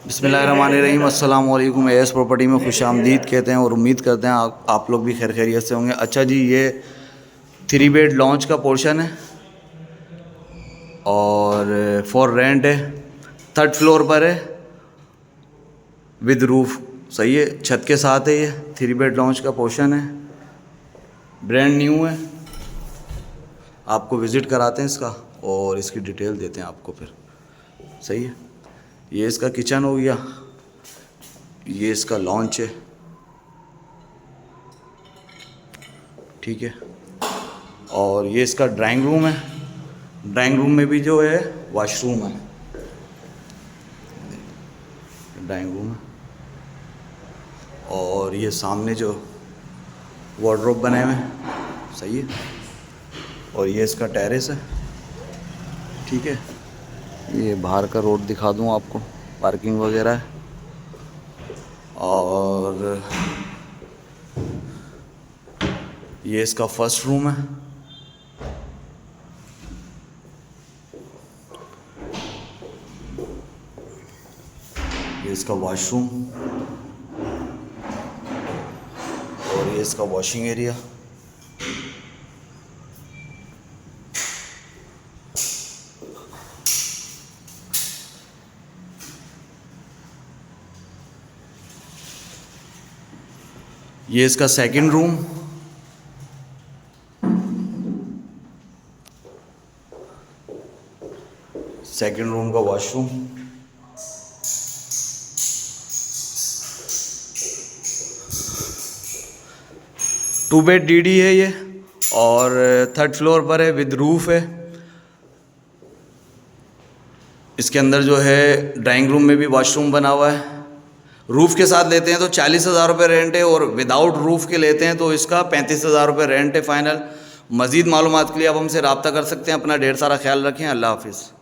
बिस्मिल्लाहिर्रहमानिर्रहीम अस्सलाम वालेकुम। एस प्रॉपर्टी में खुशामदीद कहते हैं और उम्मीद करते हैं आप लोग भी खैर खैरियत से होंगे। अच्छा जी, ये 3 बेड लॉन्च का पोर्शन है और फॉर रेंट है। 3rd फ्लोर पर है विद रूफ। सही है, छत के साथ है। ये 3 बेड लॉन्च का पोर्शन है, ब्रांड न्यू है। आपको विज़िट कराते हैं इसका और इसकी डिटेल देते हैं आपको फिर। सही है, ये इसका किचन हो गया, ये इसका लॉन्च है। ठीक है, और ये इसका ड्राइंग रूम है। ड्राइंग रूम में भी जो है वॉशरूम है। ड्राइंग रूम है और ये सामने जो वार्डरोब बने हुए हैं। सही है, और ये इसका टेरेस है। ठीक है, ये बाहर का रोड दिखा दूँ आपको, पार्किंग वगैरह है। और ये इसका फर्स्ट रूम है। ये इसका वॉशरूम और ये इसका वॉशिंग एरिया। ये इसका सेकंड रूम। सेकंड रूम का वॉशरूम। टू बेड डीडी है ये और 3rd फ्लोर पर है, विद रूफ है। इसके अंदर जो है ड्राइंग रूम में भी वॉशरूम बना हुआ है। रूफ़ के साथ लेते हैं तो 40,000 रुपये रेंट है और विदाउट रूफ़ के लेते हैं तो इसका 35,000 रुपये रेंट है फ़ाइनल। मज़ीद मालूमात के लिए आप हमसे रब्ता कर सकते हैं। अपना ढेर सारा ख्याल रखें। अल्लाह हाफिज़।